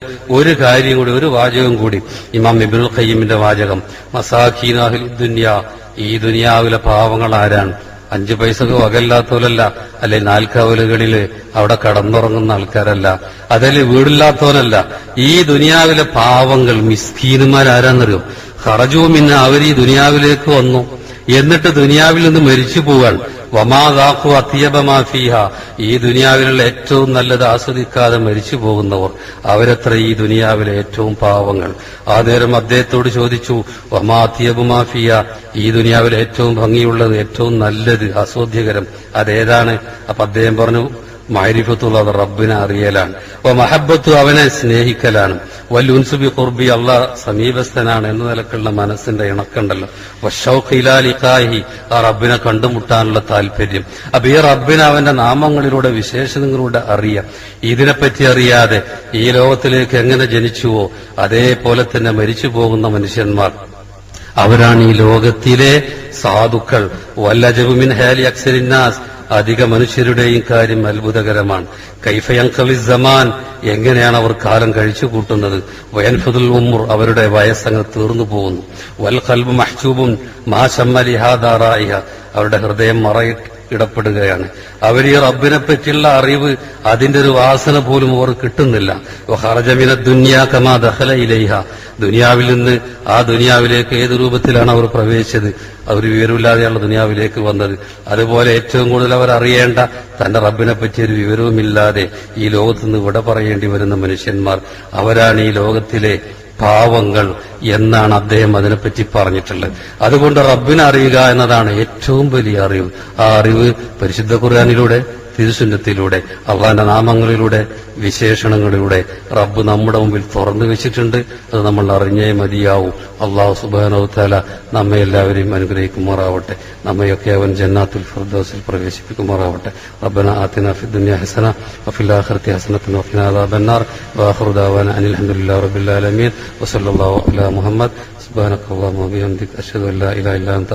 ഒരു കാര്യം കൂടി, ഒരു വാചകം കൂടി, ഇമാം ഇബ്നുൽ ഖയ്യിമിന്റെ വാചകം, മസാഖീനാഹിൽ ദുനിയ, ഈ ദുനിയാവിലെ പാവങ്ങൾ ആരാണ്? 5 പൈസക്ക് വകയില്ലാത്തവരല്ല, അല്ലെ 4 കവലുകളില് അവിടെ കടന്നുറങ്ങുന്ന ആൾക്കാരല്ല, അതല്ലേ വീടില്ലാത്തവനല്ല. ഈ ദുനിയാവിലെ പാവങ്ങൾ, മിസ്കീനുമാരാരാന്നറിയോ? ഖറജൂമിന്ന്, അവർ ഈ ദുനിയാവിലേക്ക് വന്നു, എന്നിട്ട് ദുനിയാവിൽ നിന്ന് മരിച്ചു പോവാൻ. വമാദാഖു അത്യബമാ ഫീഹ, ഈ ദുനിയാവിലുള്ള ഏറ്റവും നല്ലത് ആസ്വദിക്കാതെ മരിച്ചു പോകുന്നവർ, അവരത്ര ഈ ദുനിയാവിലെ ഏറ്റവും പാവങ്ങൾ. ആ നേരം അദ്ദേഹത്തോട് ചോദിച്ചു, വമാ അത്യബമാ ഫീഹ, ഈ ദുനിയാവിലെ ഏറ്റവും ഭംഗിയുള്ളത്, ഏറ്റവും നല്ലത്, ആസ്വാദ്യകരം അതേതാണ്? അപ്പൊ അദ്ദേഹം പറഞ്ഞു, മഅരിഫത്തുള്ളത് റബ്ബിനെ അറിയലാണ്, മഹബ്ബത്തു അവനെ സ്നേഹിക്കലാണ്, വൽഉൻസു ബി ഖുർബി അല്ലാഹ് സമീപസ്ഥനാണ് എന്ന നിലക്കുള്ള മനസ്സിന്റെ ഇണക്കണ്ടല്ലോ, വശൗഖ് ഇലാ ലിഖാഹി, ആ റബ്ബിനെ കണ്ടുമുട്ടാനുള്ള താല്പര്യം. അപ്പൊ ഈ റബ്ബിനെ അവന്റെ നാമങ്ങളിലൂടെ വിശേഷണങ്ങളിലൂടെ അറിയാം. ഇതിനെപ്പറ്റി അറിയാതെ ഈ ലോകത്തിലേക്ക് എങ്ങനെ ജനിച്ചുവോ അതേപോലെ തന്നെ മരിച്ചു പോകുന്ന മനുഷ്യന്മാർ, അവരാണ് ഈ ലോകത്തിലെ സാധുക്കൾ. വല്ലജബു മിൻ ഹാലി അക്സരിന്നാസ്, അധിക മനുഷ്യരുടെയും കാര്യം അത്ഭുതകരമാണ്. കൈഫയൻഖലി സമാൻ, എങ്ങനെയാണ് അവർ കാലം കഴിച്ചു കൂട്ടുന്നത്. വയൻഫുദുൽ ഉംർ, അവരുടെ വയസ്സങ്ങ് തീർന്നു പോകുന്നു. വൽ ഖൽബു മഹ്ജൂബുൻ മാ ശമ്മ ലിഹാദാ റായിഹ, അവരുടെ ഹൃദയം മറയിടപ്പെടുകയാണ്. അവർ ഈ റബ്ബിനെ പറ്റിയുള്ള അറിവ്, അതിന്റെ ഒരു വാസന പോലും അവർ കിട്ടുന്നില്ല. വഖറജ മിന ദുനിയാ കമാ ദഖല ഇലൈഹ, ദുനിയാവിൽ നിന്ന് ആ ദുനിയാവിലേക്ക് ഏത് രൂപത്തിലാണ് അവർ പ്രവേശിച്ചത്, അവർ വിവരമില്ലാതെയാണ് ദുനിയാവിലേക്ക് വന്നത്. അതുപോലെ ഏറ്റവും കൂടുതൽ അവർ അറിയേണ്ട തന്റെ റബ്ബിനെ പറ്റി ഒരു വിവരവുമില്ലാതെ ഈ ലോകത്ത് നിന്ന് വിട പറയേണ്ടി വരുന്ന മനുഷ്യന്മാർ, അവരാണ് ഈ ലോകത്തിലെ പാവങ്ങൾ എന്നാണ് അദ്ദേഹം അതിനെപ്പറ്റി പറഞ്ഞിട്ടുള്ളത്. അതുകൊണ്ട് റബ്ബിനെ അറിയുക എന്നതാണ് ഏറ്റവും വലിയ അറിവ്. ആ അറിവ് പരിശുദ്ധ ഖുർആനിലൂടെ, തിരുസുന്നത്തിലൂടെ, അള്ളാന്റെ നാമങ്ങളിലൂടെ, വിശേഷണങ്ങളിലൂടെ റബ്ബ് നമ്മുടെ മുമ്പിൽ തുറന്നു വെച്ചിട്ടുണ്ട്. അത് നമ്മൾ അറിഞ്ഞേ മതിയാവൂ. അള്ളാഹു സുബ്ഹാനഹു വതആല നമ്മെ എല്ലാവരെയും അനുഗ്രഹിക്കുമാറാവട്ടെ. നമ്മയൊക്കെ അവൻ ജന്നാത്തുൽ ഫിർദൗസിൽ പ്രവേശിപ്പിക്കുമാറാവട്ടെ. റബ്ബനാ ആതിനാ ഫിദ് ദുനിയാ ഹസന വഫിൽ ആഖിറതി ഹസനതൻ വഖിനാ അദാബന്നാർ. വആഖിറു ദഅവാനാ അനിൽ ഹംദുലില്ലാഹി റബ്ബിൽ ആലമീൻ. വസല്ലല്ലാഹു അലാ മുഹമ്മദ്. സുബ്ഹാനകല്ലാഹുമ്മ വബിഹംദിക അശ്ഹദു അൻ ലാ ഇലാഹ ഇല്ലാ അൻത